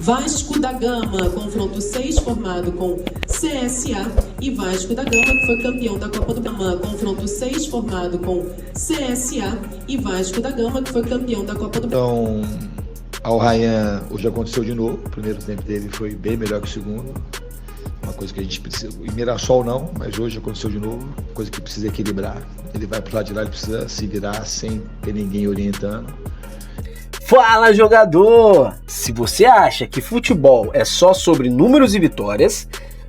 Vasco da Gama, confronto 6 formado com CSA e Vasco da Gama, que foi campeão da Copa do Gama. Confronto 6 formado com CSA e Vasco da Gama, que foi campeão da Copa do Então, ao Ryan, hoje aconteceu de novo. O primeiro tempo dele foi bem melhor que o segundo. Uma coisa que a gente precisa. Em Mirassol não, mas hoje aconteceu de novo. Coisa que precisa equilibrar. Ele vai pro lado de lá, ele precisa se virar sem ter ninguém orientando. Fala, jogador! Se você acha que futebol é só sobre números e vitórias,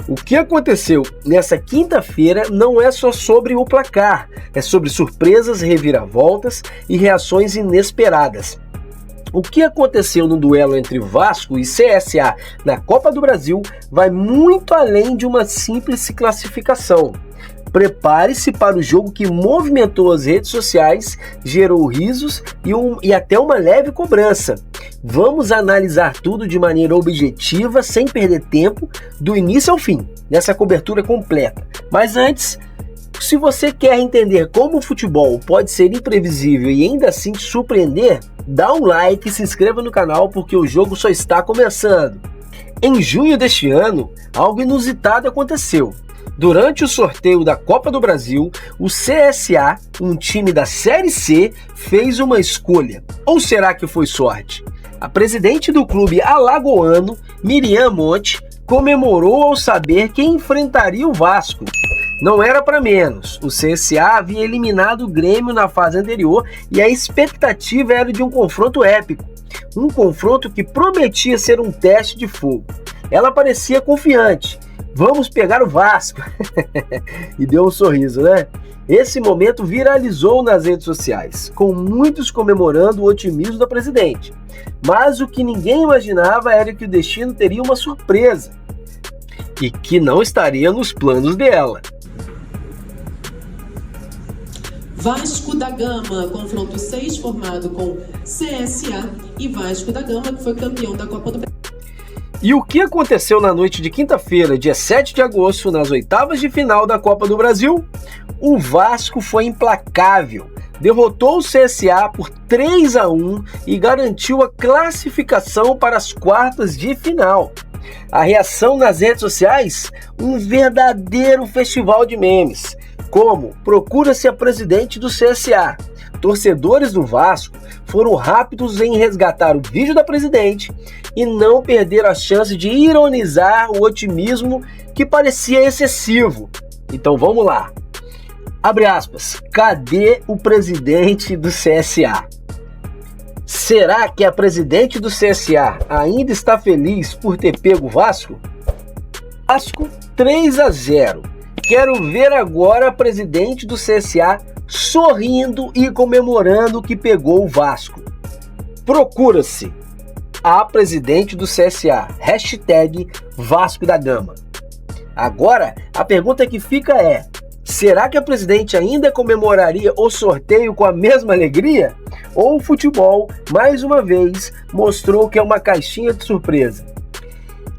o que aconteceu nessa quinta-feira não é só sobre o placar, é sobre surpresas, reviravoltas e reações inesperadas. O que aconteceu no duelo entre Vasco e CSA na Copa do Brasil vai muito além de uma simples classificação. Prepare-se para o jogo que movimentou as redes sociais, gerou risos e até uma leve cobrança. Vamos analisar tudo de maneira objetiva, sem perder tempo, do início ao fim, nessa cobertura completa. Mas antes, se você quer entender como o futebol pode ser imprevisível e ainda assim te surpreender, dá um like e se inscreva no canal porque o jogo só está começando. Em junho deste ano, algo inusitado aconteceu. Durante o sorteio da Copa do Brasil, o CSA, um time da Série C, fez uma escolha. Ou será que foi sorte? A presidente do clube alagoano, Miriam Monte, comemorou ao saber quem enfrentaria o Vasco. Não era para menos, o CSA havia eliminado o Grêmio na fase anterior e a expectativa era de um confronto épico. Um confronto que prometia ser um teste de fogo. Ela parecia confiante. Vamos pegar o Vasco! E deu um sorriso, né? Esse momento viralizou nas redes sociais, com muitos comemorando o otimismo da presidente. Mas o que ninguém imaginava era que o destino teria uma surpresa e que não estaria nos planos dela. Vasco da Gama, confronto 6 formado com CSA e Vasco da Gama, que foi campeão da Copa do Brasil. E o que aconteceu na noite de quinta-feira, dia 7 de agosto, nas oitavas de final da Copa do Brasil? O Vasco foi implacável, derrotou o CSA por 3-1 e garantiu a classificação para as quartas de final. A reação nas redes sociais? Um verdadeiro festival de memes, como procura-se a presidente do CSA. Torcedores do Vasco foram rápidos em resgatar o vídeo da presidente e não perderam a chance de ironizar o otimismo que parecia excessivo. Então vamos lá. Abre aspas. Cadê o presidente do CSA? Será que a presidente do CSA ainda está feliz por ter pego o Vasco? Vasco 3-0. Quero ver agora a presidente do CSA sorrindo e comemorando que pegou o Vasco. Procura-se a presidente do CSA, hashtag Vasco da Gama. Agora, a pergunta que fica é, será que a presidente ainda comemoraria o sorteio com a mesma alegria? Ou o futebol, mais uma vez, mostrou que é uma caixinha de surpresa?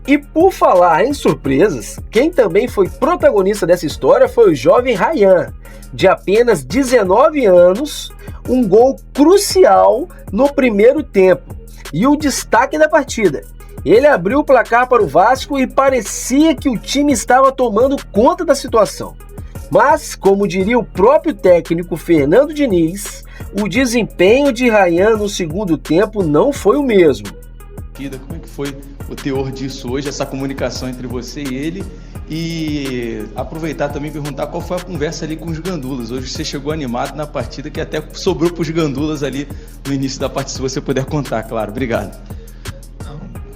E por falar em surpresas, quem também foi protagonista dessa história foi o jovem Ryan, de apenas 19 anos, um gol crucial no primeiro tempo e o destaque da partida. Ele abriu o placar para o Vasco e parecia que o time estava tomando conta da situação. Mas, como diria o próprio técnico Fernando Diniz, o desempenho de Ryan no segundo tempo não foi o mesmo. Como é que foi o teor disso hoje, essa comunicação entre você e ele? E aproveitar também e perguntar qual foi a conversa ali com os gandulas. Hoje você chegou animado na partida, que até sobrou para os gandulas ali no início da partida, se você puder contar, claro. Obrigado.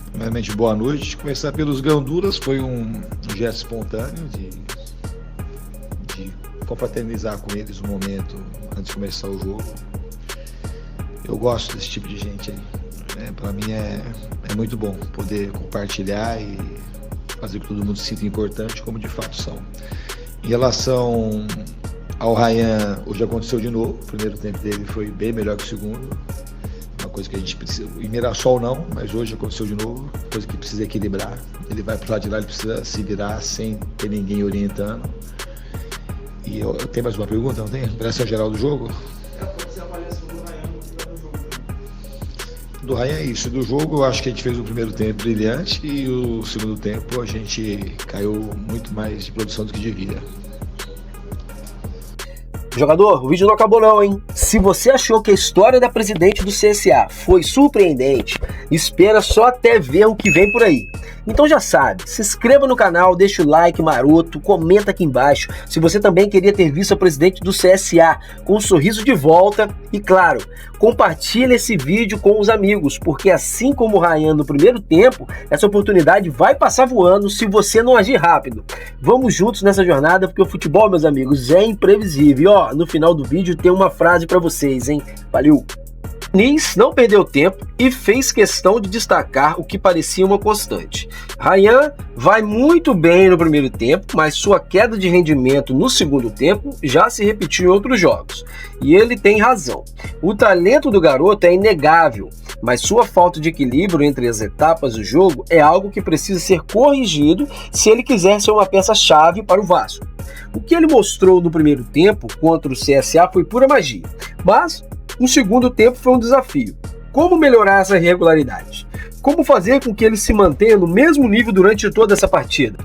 Primeiramente, boa noite. Começar pelos gandulas foi um gesto espontâneo de confraternizar com eles um momento antes de começar o jogo. Eu gosto desse tipo de gente aí. Para mim é muito bom poder compartilhar e fazer com que todo mundo se sinta importante, como de fato são. Em relação ao Ryan, hoje aconteceu de novo. O primeiro tempo dele foi bem melhor que o segundo. Uma coisa que a gente precisa. Em Mirassol não, mas hoje aconteceu de novo. Coisa que precisa equilibrar. Ele vai pro lado de lá, ele precisa se virar sem ter ninguém orientando. E eu tenho mais uma pergunta, não tem? Impressão geral do jogo? Do Ryan é isso. Do jogo, eu acho que a gente fez o primeiro tempo brilhante e o segundo tempo a gente caiu muito mais de produção do que devia. Jogador, o vídeo não acabou não, hein? Se você achou que a história da presidente do CSA foi surpreendente, espera só até ver o que vem por aí. Então já sabe, se inscreva no canal, deixa o like maroto, comenta aqui embaixo se você também queria ter visto a presidente do CSA com um sorriso de volta e, claro, compartilhe esse vídeo com os amigos, porque assim como o Ryan no primeiro tempo, essa oportunidade vai passar voando se você não agir rápido. Vamos juntos nessa jornada, porque o futebol, meus amigos, é imprevisível. E ó, no final do vídeo tem uma frase para vocês, hein? Valeu! Diniz não perdeu tempo e fez questão de destacar o que parecia uma constante. Ryan vai muito bem no primeiro tempo, mas sua queda de rendimento no segundo tempo já se repetiu em outros jogos. E ele tem razão. O talento do garoto é inegável, mas sua falta de equilíbrio entre as etapas do jogo é algo que precisa ser corrigido se ele quiser ser uma peça-chave para o Vasco. O que ele mostrou no primeiro tempo contra o CSA foi pura magia, mas no segundo tempo foi um desafio. Como melhorar essa irregularidade? Como fazer com que ele se mantenha no mesmo nível durante toda essa partida?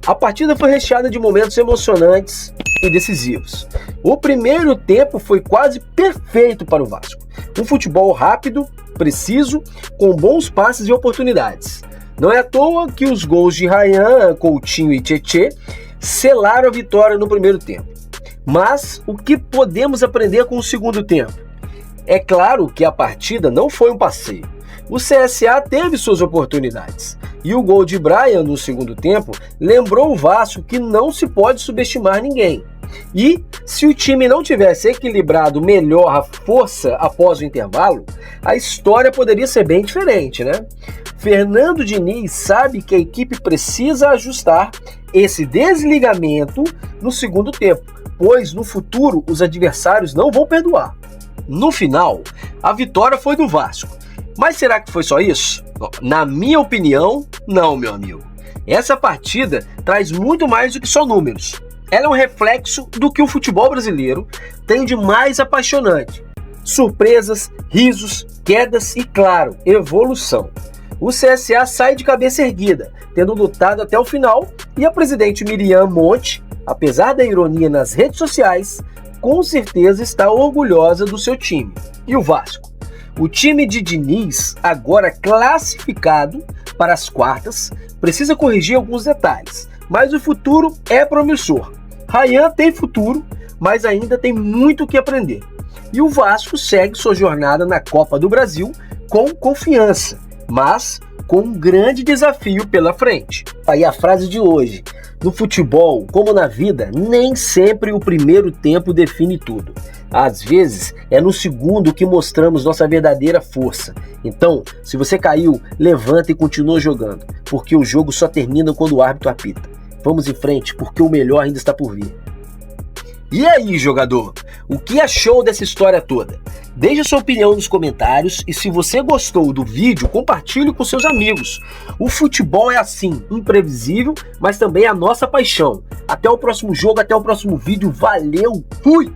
A partida foi recheada de momentos emocionantes e decisivos. O primeiro tempo foi quase perfeito para o Vasco. Um futebol rápido, preciso, com bons passes e oportunidades. Não é à toa que os gols de Ryan, Coutinho e Tietê selaram a vitória no primeiro tempo. Mas o que podemos aprender com o segundo tempo? É claro que a partida não foi um passeio. O CSA teve suas oportunidades. E o gol de Brian no segundo tempo lembrou o Vasco que não se pode subestimar ninguém. E se o time não tivesse equilibrado melhor a força após o intervalo, a história poderia ser bem diferente, né? Fernando Diniz sabe que a equipe precisa ajustar esse desligamento no segundo tempo, pois no futuro os adversários não vão perdoar. No final, a vitória foi do Vasco. Mas será que foi só isso? Na minha opinião, não, meu amigo. Essa partida traz muito mais do que só números. Ela é um reflexo do que o futebol brasileiro tem de mais apaixonante. Surpresas, risos, quedas e, claro, evolução. O CSA sai de cabeça erguida, tendo lutado até o final, e a presidente Miriam Monte, apesar da ironia nas redes sociais, com certeza está orgulhosa do seu time. E o Vasco? O time de Diniz, agora classificado para as quartas, precisa corrigir alguns detalhes, mas o futuro é promissor. Ryan tem futuro, mas ainda tem muito o que aprender. E o Vasco segue sua jornada na Copa do Brasil com confiança, mas com um grande desafio pela frente. Aí a frase de hoje: no futebol, como na vida, nem sempre o primeiro tempo define tudo. Às vezes, é no segundo que mostramos nossa verdadeira força. Então, se você caiu, levanta e continua jogando, porque o jogo só termina quando o árbitro apita. Vamos em frente, porque o melhor ainda está por vir. E aí, jogador? O que achou dessa história toda? Deixe sua opinião nos comentários e se você gostou do vídeo, compartilhe com seus amigos. O futebol é assim, imprevisível, mas também é a nossa paixão. Até o próximo jogo, até o próximo vídeo. Valeu, fui!